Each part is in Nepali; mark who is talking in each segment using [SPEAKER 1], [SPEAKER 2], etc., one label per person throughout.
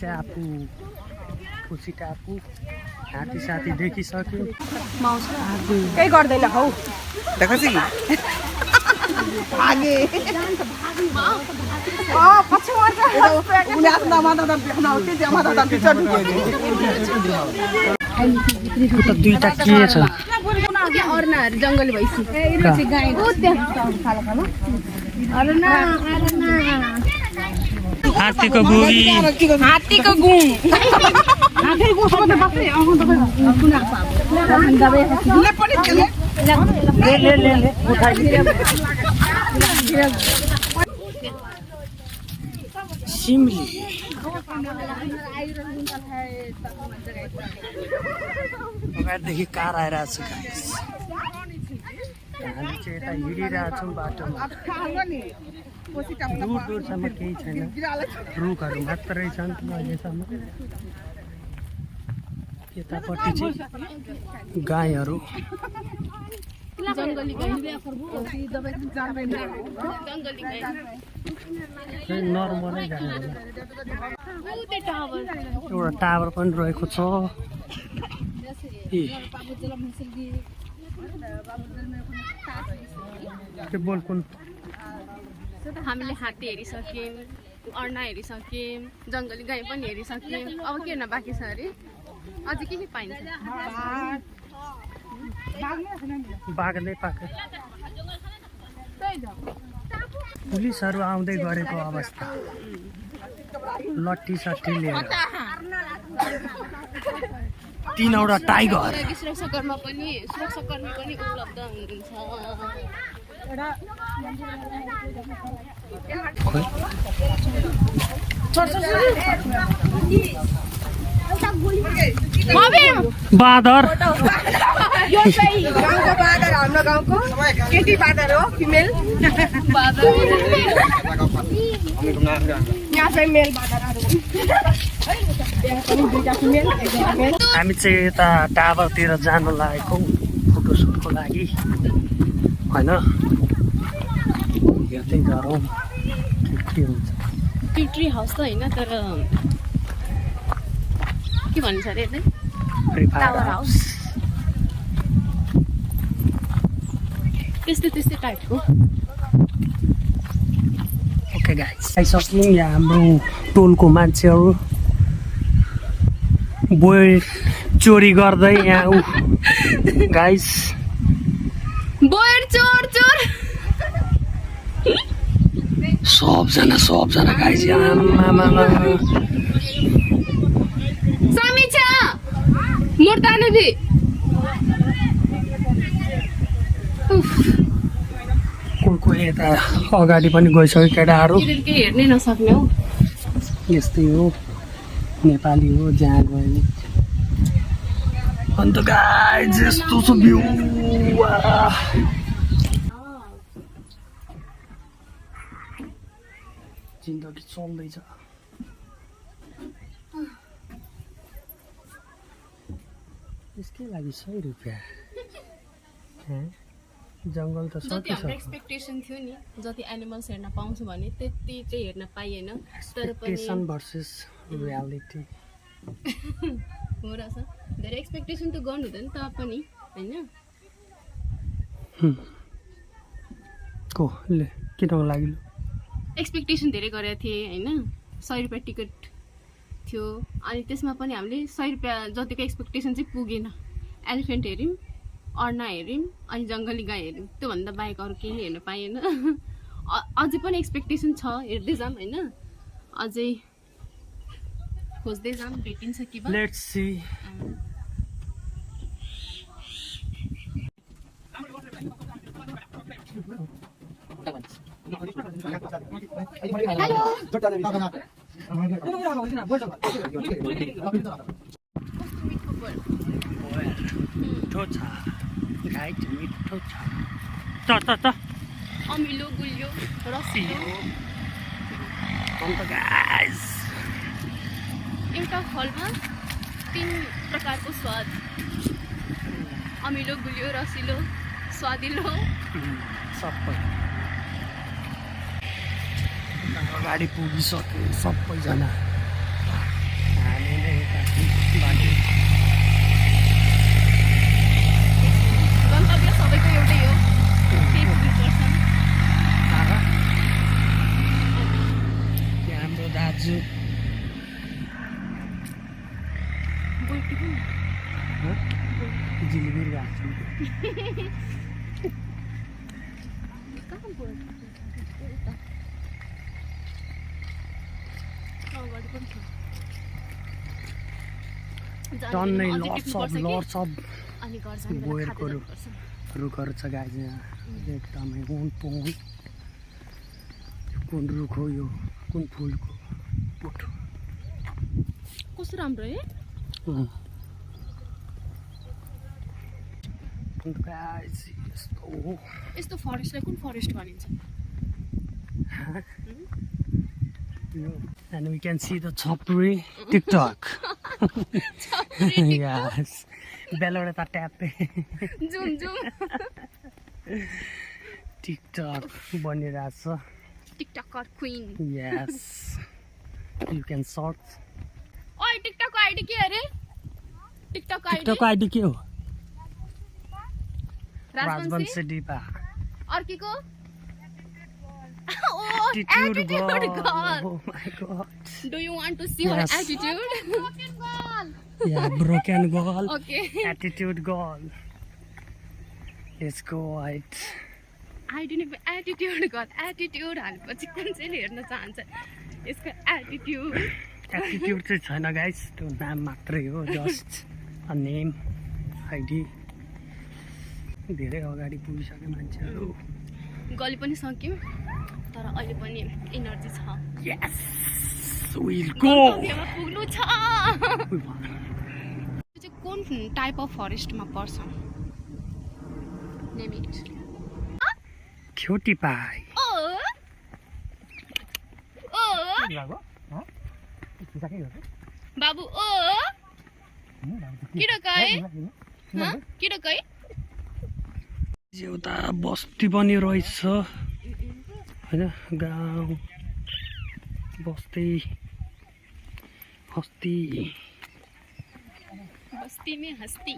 [SPEAKER 1] टापु खुसी टापु हात्ती साथी देखिसक्यो
[SPEAKER 2] केही गर्दैन हौ
[SPEAKER 3] देखाउँछ कि
[SPEAKER 2] भागे पछि मर्छ उनी आफ्नो माता देख्न आउँथे त्यो माता भित्र
[SPEAKER 1] त दुईटा के छ
[SPEAKER 2] अर्नाहरू जङ्गली भइसक्यो
[SPEAKER 1] हात्तीको गुगी
[SPEAKER 2] हात्तीको गुङ
[SPEAKER 1] सिमली अगाडिदेखि कार आइरहेको छ हामी चाहिँ यता हिँडिरहेछौँ बाटोमा दूर दूरसम्म केही छैन रुखहरू मात्रै छन् अहिलेसम्म यतापट्टि चाहिँ गाईहरू नर्मलै गाईहरू एउटा टावर पनि रहेको छ त्यो बोल कुन
[SPEAKER 4] हामीले हात्ती हेरिसक्यौँ अर्ना हेरिसक्यौँ जङ्गली गाई पनि हेरिसक्यौँ अब के हेर्न बाँकी छ अरे अझै के पाइन्छ
[SPEAKER 1] बाघ नै पाएको पुलिसहरू आउँदै गरेको अवस्था लट्ठी सट्ठी लिएर 3वटा टाइगर
[SPEAKER 4] सुरक्षाकर्मी पनि उपलब्ध हुनुहुन्छ
[SPEAKER 1] बाँदर
[SPEAKER 2] यो चाहिँ गाउँको बाँदर हाम्रो गाउँको केटी बाँदर हो फिमेल यहाँ चाहिँ मेल बाँदरहरू
[SPEAKER 1] हामी चाहिँ यता टावरतिर जानु लागेको फोटोसुटको लागि होइन हेर्दै गरौँ के हुन्छ
[SPEAKER 4] ट्री हाउस त होइन तर के भन्छ अरे
[SPEAKER 1] टावर हाउस
[SPEAKER 4] त्यस्तै टाइपको
[SPEAKER 1] ओके गाइस आइसक्यौँ यहाँ हाम्रो टोलको मान्छेहरू बोय चोरी गर्दै यहाँ गाइस
[SPEAKER 4] बोयर चोर
[SPEAKER 1] सबजना गाइस
[SPEAKER 4] समीक्षा मुर्तानुदी
[SPEAKER 1] कोही यता अगाडि पनि गइसक्यो केटाहरू
[SPEAKER 4] केही हेर्नै नसक्ने हौ
[SPEAKER 1] यस्तै हो नेपाली हो जहाँ गयो नि अन्त गाइस यस्तो छ भ्यू जिन्दगी चल्दैछ यसकै लागि 100 रुपियाँ जङ्गल त
[SPEAKER 4] जति हाम्रो एक्सपेक्टेसन थियो नि जति एनिमल्स हेर्न पाउँछु भने त्यति चाहिँ हेर्न पाइएन तर पनि
[SPEAKER 1] एक्सपेक्टेसन भर्सेस रियालिटी
[SPEAKER 4] हो रहेछ धेरै एक्सपेक्टेसन त गर्नु हुँदैन त पनि होइन
[SPEAKER 1] को ले किनको लागि
[SPEAKER 4] एक्सपेक्टेसन धेरै गरेको थिएँ होइन 100 रुपियाँ टिकट थियो अनि त्यसमा पनि हामीले 100 रुपियाँ जतिको एक्सपेक्टेसन चाहिँ पुगेन एलिफेन्ट हेऱ्यौँ अर्ना हेऱ्यौँ अनि जङ्गली गाई हेऱ्यौँ त्योभन्दा बाहेक अरू केही हेर्न पाइएन अझै पनि एक्सपेक्टेसन छ हेर्दै जाऊँ होइन अझै खोज्दै जाऊँ भेटिन्छ कि
[SPEAKER 1] लेट्स सी मिठो छ गाई चाहिँ मिठो छ
[SPEAKER 4] अमिलो गुलियो रसिलो
[SPEAKER 1] अन्त गाइस
[SPEAKER 4] एउटा फलमा 3 प्रकारको स्वाद अमिलो गुलियो रसिलो स्वादिलो
[SPEAKER 1] सबै अगाडि पुगिसक्यो सबैजना
[SPEAKER 4] गन्तव्य सबैको एउटै हो, त्यही पुग्नुपर्छ।
[SPEAKER 1] यहाँ हाम्रो दाजु जिलिबी राख्छु
[SPEAKER 4] कहाँ गयो? अगाडि पनि छ।
[SPEAKER 1] टन्नै
[SPEAKER 4] अझै
[SPEAKER 1] लट्स
[SPEAKER 4] टिप्नुपर्छ कि?
[SPEAKER 1] अफ
[SPEAKER 4] अनि घर जाने बेला
[SPEAKER 1] बोयरको
[SPEAKER 4] खाँदै जानुपर्छ।
[SPEAKER 1] रुखहरू छ गाई यहाँ एकदमै हुन पुन कुन रुख हो यो, कुन फुलको बोटो।
[SPEAKER 4] कस्तो राम्रो है।
[SPEAKER 1] गाइस यस्तो हो।
[SPEAKER 4] यस्तो फरेस्टलाई कुन फरेस्ट भनिन्छ?
[SPEAKER 1] And we can see the Chopri TikTok. Yes. Beloreta tape.
[SPEAKER 4] जुम जुम।
[SPEAKER 1] TikTok baniरहेछ।
[SPEAKER 4] TikToker queen.
[SPEAKER 1] Yes. You can sort.
[SPEAKER 4] ओइ टिकटकको आइडी के अरे? टिकटकको आइडी?
[SPEAKER 1] TikTok ID के हो?
[SPEAKER 4] राजवंशी
[SPEAKER 1] राजवंशी दिपा।
[SPEAKER 4] अर्कीको?
[SPEAKER 1] Attitude
[SPEAKER 4] Attitude
[SPEAKER 1] girl.
[SPEAKER 4] girl.
[SPEAKER 1] Oh my god.
[SPEAKER 4] Do you want to see her
[SPEAKER 1] Yes.
[SPEAKER 4] attitude?
[SPEAKER 1] Yeah, broken girl.
[SPEAKER 4] Okay.
[SPEAKER 1] Attitude girl. Let's go right.
[SPEAKER 4] ID नै एटिट्युड गर। एटिट्युड हालेपछि कुन चाहिँले हेर्न चाहन्छ यसको एटिट्युड?
[SPEAKER 1] एटिट्युड चाहिँ छैन गाइस, त्यो नाम मात्रै हो, जस्ट अ नेम आइडी। धेरै अगाडि पुगिसके मान्छेहरू।
[SPEAKER 4] गली पनि सक्यौँ तर अहिले पनि इनर्जी छ।
[SPEAKER 1] यस विल गो।
[SPEAKER 4] गन्तव्यमा पुग्नु छ। यो चाहिँ कुन टाइप अफ फरेस्टमा पर्छ? Name it.
[SPEAKER 1] क्युटी पाई।
[SPEAKER 4] ओ ओ बाबु ओ किन गए? किन गए?
[SPEAKER 1] एउटा बस्ती पनि रहेछ होइन, गाउँ बस्ती हस्ती।
[SPEAKER 4] बस्तीमै हस्ती।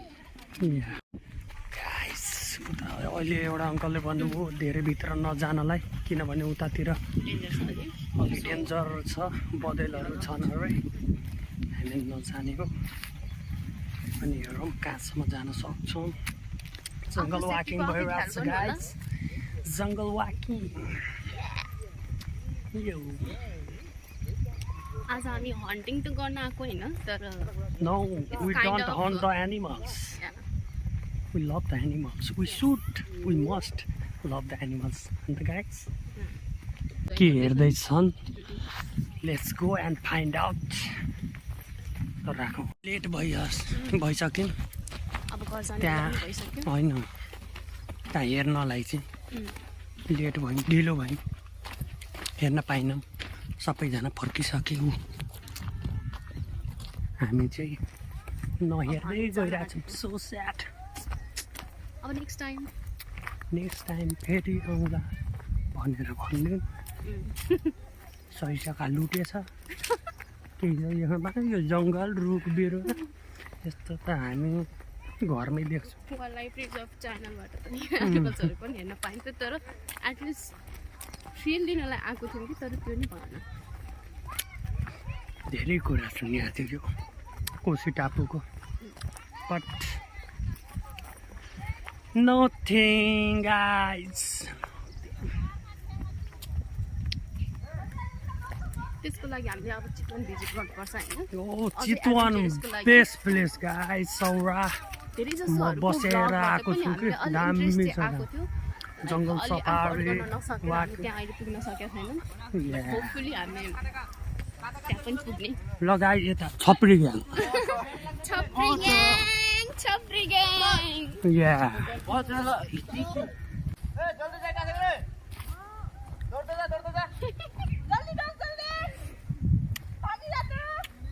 [SPEAKER 1] गाइस उता अहिले एउटा अङ्कलले भन्नुभयो धेरै भित्र नजानलाई, किनभने उतातिर
[SPEAKER 4] डेन्जर छ अझै।
[SPEAKER 1] अलि डेन्जर छ, बँदेलहरू छन् अरे, हामी नजाने हो। अनि हेरौँ कहाँसम्म जान सक्छौँ। जङ्गल वाकिङ भइरहेको छ गाइस, जङ्गल वाकिङ। यो
[SPEAKER 4] आज हामी हन्टिङ त गर्न आएको होइन तर
[SPEAKER 1] no we
[SPEAKER 4] kind
[SPEAKER 1] don't
[SPEAKER 4] of-
[SPEAKER 1] hunt the animals, we love the animals, we should, we must love the animals. अन्त गाइस के हेर्दैछन्, let's go and find out. राखौँ, लेट भइसक्यो
[SPEAKER 4] अब घर जाने
[SPEAKER 1] त्यहाँ
[SPEAKER 4] बेला पनि भइसक्यो।
[SPEAKER 1] होइन, त्यहाँ हेर्नलाई चाहिँ लेट भयो, ढिलो भयो, हेर्न पाइनौँ, सबैजना फर्किसक्यौँ। हामी चाहिँ नहेर्दै गइरहेछौँ। So sad.
[SPEAKER 4] अब नेक्स्ट टाइम
[SPEAKER 1] नेक्स्ट टाइम फेरि आउँला भनेर भन्नु। सही जग्गा लुटेछ केही जग्गामा, यो जङ्गल रुख बिरुवा यस्तो त हामी घरमै देख्छौँ।
[SPEAKER 4] वाइल्ड लाइफ रिजर्भ च्यानलबाट पनि एनिमल्सहरू पनि हेर्न पाइन्छ तर एटलिस्ट फिल दिनलाई आएको थियौँ कि तर त्यो नि भएन।
[SPEAKER 1] धेरै कुरा सुनिएको थियो यो कोसी टापुको, बट नथिङ गाइज।
[SPEAKER 4] त्यसको लागि हामीले अब चितवन भिजिट गर्नुपर्छ होइन।
[SPEAKER 1] यो चितवन बेस्ट प्लेस गाइज, सौरा
[SPEAKER 4] धेरै
[SPEAKER 1] म
[SPEAKER 4] जसोहरूको
[SPEAKER 1] बसेर
[SPEAKER 4] भ्लगबाट
[SPEAKER 1] आएको
[SPEAKER 4] पनि
[SPEAKER 1] छु कि,
[SPEAKER 4] हामीले अलि
[SPEAKER 1] दामी
[SPEAKER 4] इन्ट्रेस्ट
[SPEAKER 1] छ
[SPEAKER 4] आएको थियो।
[SPEAKER 1] जङ्गल
[SPEAKER 4] अलि
[SPEAKER 1] सफारी
[SPEAKER 4] अफोर्ड गर्न नसकेर
[SPEAKER 1] वाक।
[SPEAKER 4] हामी त्यहाँ अहिले पुग्न सकेका छैनौँ।
[SPEAKER 1] Yeah.
[SPEAKER 4] होपफुली हामी त्यहाँ पनि पुग्ने।
[SPEAKER 1] ल गाइज यता छपरी ग्याङ।
[SPEAKER 4] छपरी ग्याङ, छपरी ग्याङ।
[SPEAKER 1] या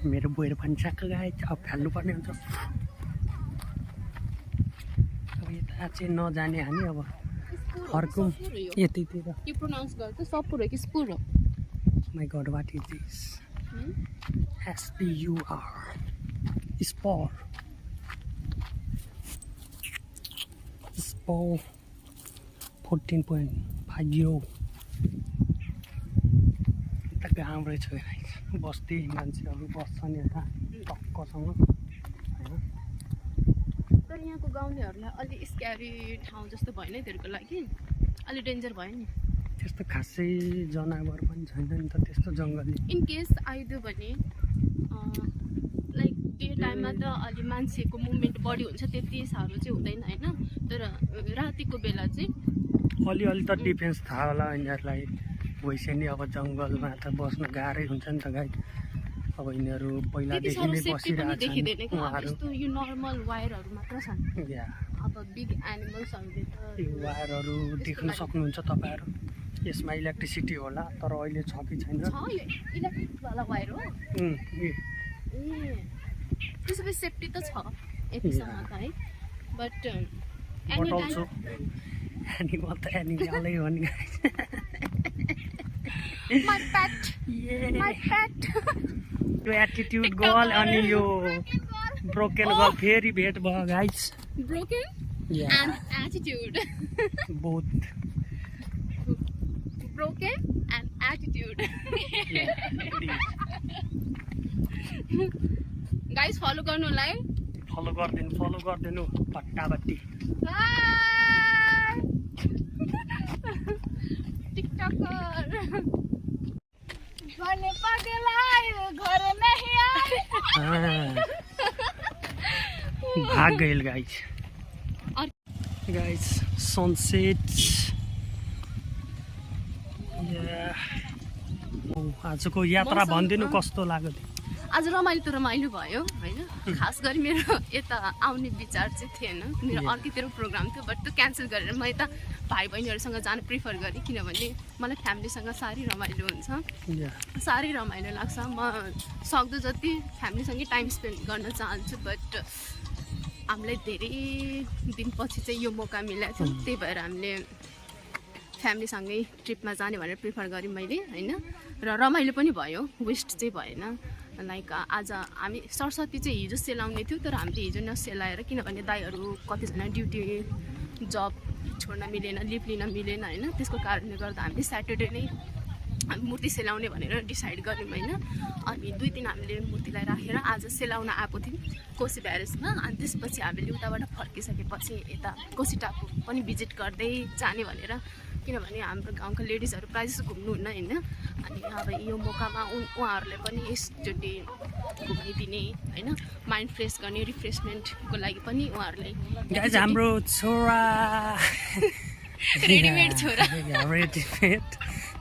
[SPEAKER 1] मेरो बोएर पनि छाक्क गाइज, अब फाल्नुपर्ने हुन्छ। अब यता चाहिँ नजाने हामी, अब फर्कौँ यतितिर।
[SPEAKER 4] के प्रोनाउन्स गर्छ? सपुर हो कि स्पुर हो?
[SPEAKER 1] My god what is this? SPUR Spore 14.50 त गाउँ रहेछ बस्ती मान्छेहरू बस्छन् यता टक्कसँग हैन
[SPEAKER 4] तर यहाँको गाउँलेहरूलाई अलि स्क्यारी ठाउँ जस्तो भएन तिनीहरूको लागि अलि डेन्जर भयो नि
[SPEAKER 1] त्यस्तो खासै जनावर पनि छैन नि त त्यस्तो जङ्गली
[SPEAKER 4] इन केस आइदियो भने लाइक डे टाइममा त अलि मान्छेको मुभमेन्ट बढी हुन्छ त्यति साह्रो चाहिँ हुँदैन होइन तर रातिको बेला चाहिँ
[SPEAKER 1] अलिअलि त डिफेन्स थाहा होला यिनीहरूलाई भइसक्यो अब जङ्गलमा त बस्न गाह्रै हुन्छ नि त गाई अब यिनीहरू पहिलादेखि नै बसिरहेको छन्
[SPEAKER 4] यस्तो यो नर्मल वायरहरू मात्र छन् अब बिग एनिमल्सहरूले त
[SPEAKER 1] यो वायरहरू देख्न सक्नुहुन्छ तपाईँहरू यसमा इलेक्ट्रिसिटी होला तर अहिले छ कि छैन
[SPEAKER 4] छ यो इलेक्ट्रिकवाला वायर हो ए त्यसो भए सेफ्टी त छ यतिसम्म त है बट
[SPEAKER 1] अल्सो एनिमल त एनिमलै हो नि
[SPEAKER 4] my pet
[SPEAKER 1] यो एटिट्युड गर्ल अनि यो ब्रोकन गर्ल फेरि भेट भयो guys
[SPEAKER 4] broken and attitude
[SPEAKER 1] both
[SPEAKER 4] broken and attitude guys follow गर्नु होला है
[SPEAKER 1] फलो गरिदिनु भट्टाभट्टी
[SPEAKER 4] टिकटकर गर्ने पगलाई घर नहीं आए
[SPEAKER 1] भाग गइल गाइस सनसेट आजको यात्रा भनिदिनु कस्तो लाग्यो
[SPEAKER 4] आज रमाइलो त रमाइलो भयो होइन खास गरी मेरो यता आउने विचार चाहिँ थिएन मेरो अर्कोतिर प्रोग्राम थियो बट त्यो क्यान्सल गरेर म यता भाइ बहिनीहरूसँग जानु प्रिफर गरेँ किनभने मलाई फ्यामिलीसँग साह्रै रमाइलो हुन्छ साह्रै रमाइलो लाग्छ म सक्दो जति फ्यामिलीसँगै टाइम स्पेन्ड गर्न चाहन्छु बट हामीलाई धेरै दिनपछि चाहिँ यो मौका मिलेको थियो त्यही भएर हामीले फ्यामिलीसँगै ट्रिपमा जाने भनेर प्रिफर गरेँ मैले होइन र रमाइलो पनि भयो वेस्ट चाहिँ भएन लाइक आज हामी सरस्वती चाहिँ हिजो सेलाउने थियो तर हामीले हिजो नसेलाएर किनभने दाइहरू कतिजना ड्युटी जब छोड्न मिलेन लिभ लिन मिलेन होइन त्यसको कारणले गर्दा हामीले स्याटरडे नै मूर्ति सेलाउने भनेर डिसाइड गऱ्यौँ होइन अनि 2 दिन हामीले मूर्तिलाई राखेर आज सेलाउन आएको थियौँ कोशी ब्यारेजमा अनि त्यसपछि हामीले उताबाट फर्किसकेपछि यता कोशी टापु पनि भिजिट गर्दै जाने भनेर किनभने हाम्रो गाउँका लेडिजहरू प्रायः जस्तो घुम्नुहुन्न होइन अनि अब यो मौकामा उहाँहरूले पनि यसचोटि घुमाइदिने होइन माइन्ड फ्रेस गर्ने रिफ्रेसमेन्टको लागि पनि उहाँहरूले
[SPEAKER 1] हाम्रो छोरा
[SPEAKER 4] रेडिमेड छोरा
[SPEAKER 1] रेडिमेड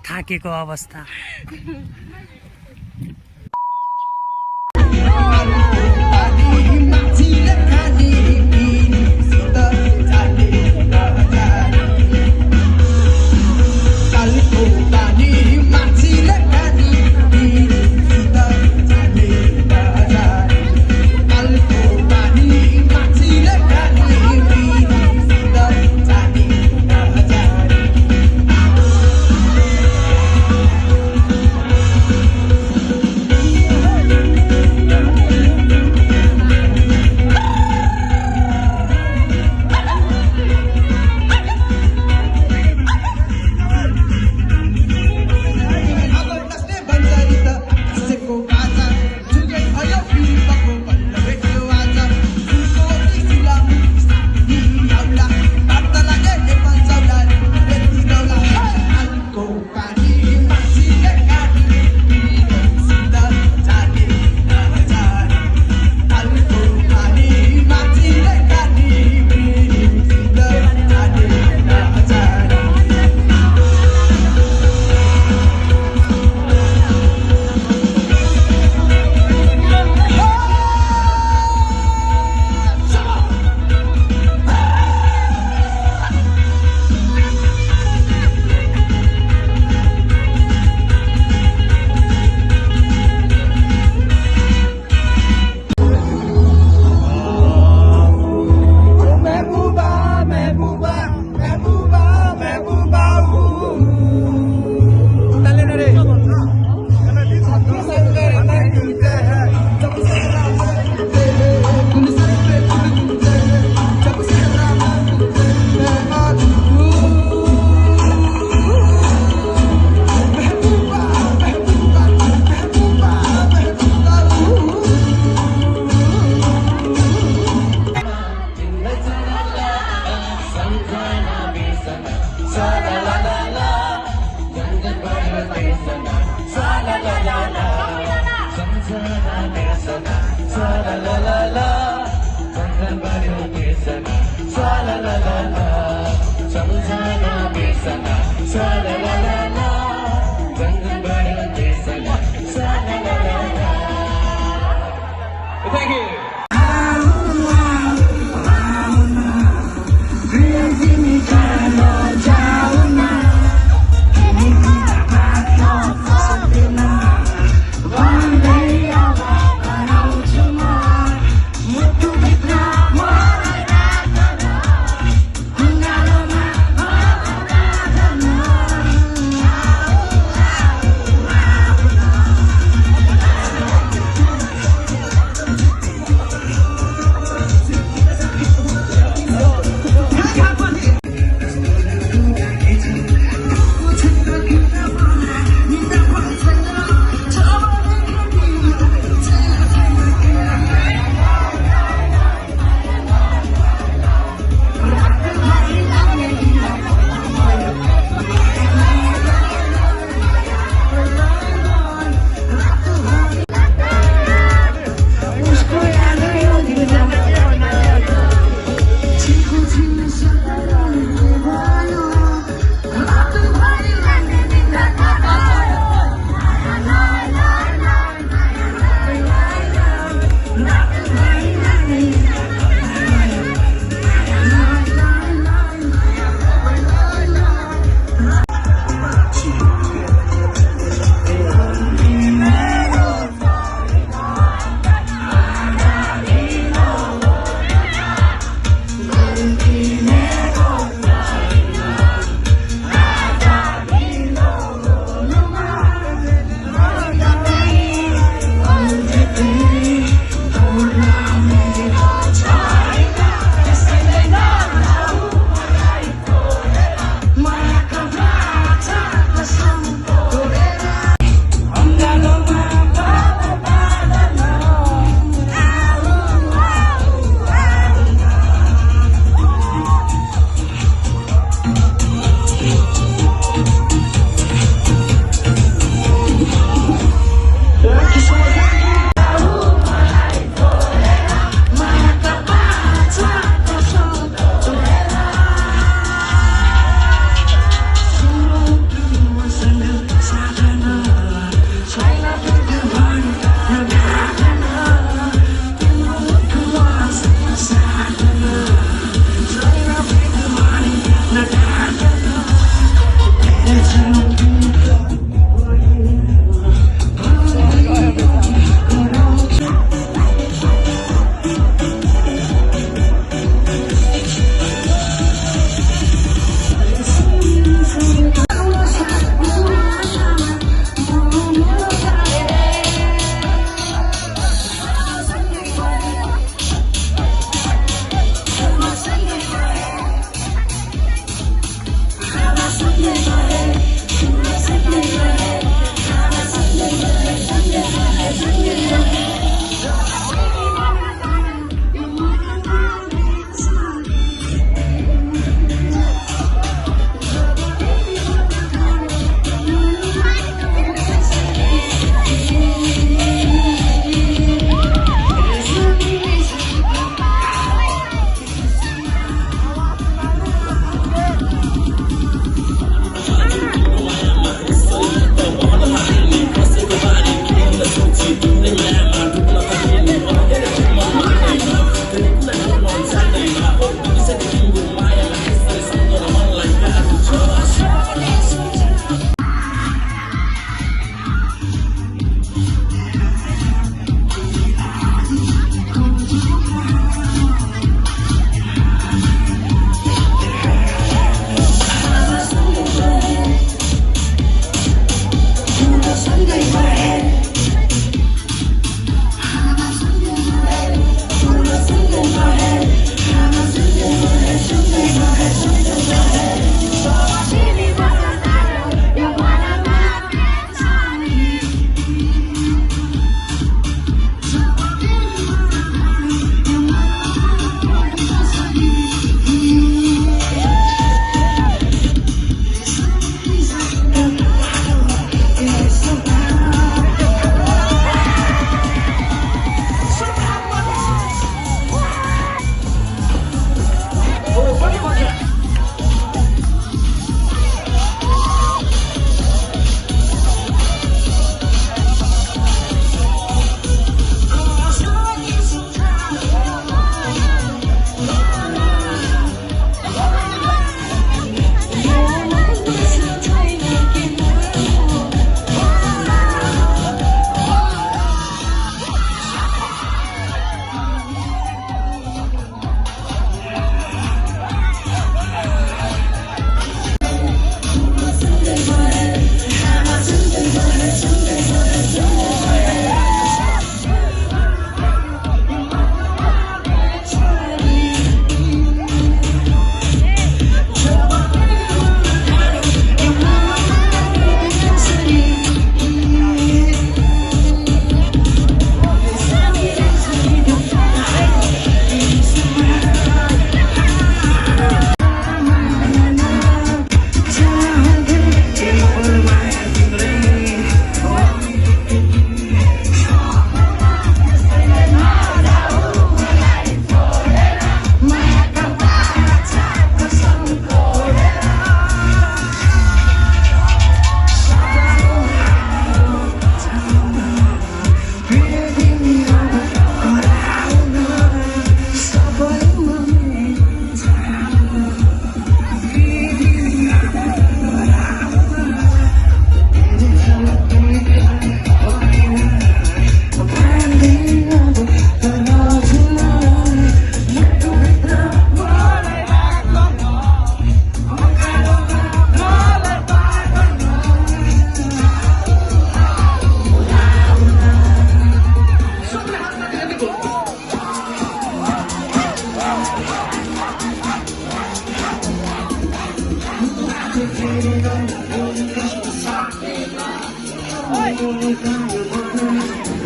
[SPEAKER 1] थाकेको अवस्था
[SPEAKER 3] Thank you.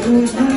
[SPEAKER 1] Oy!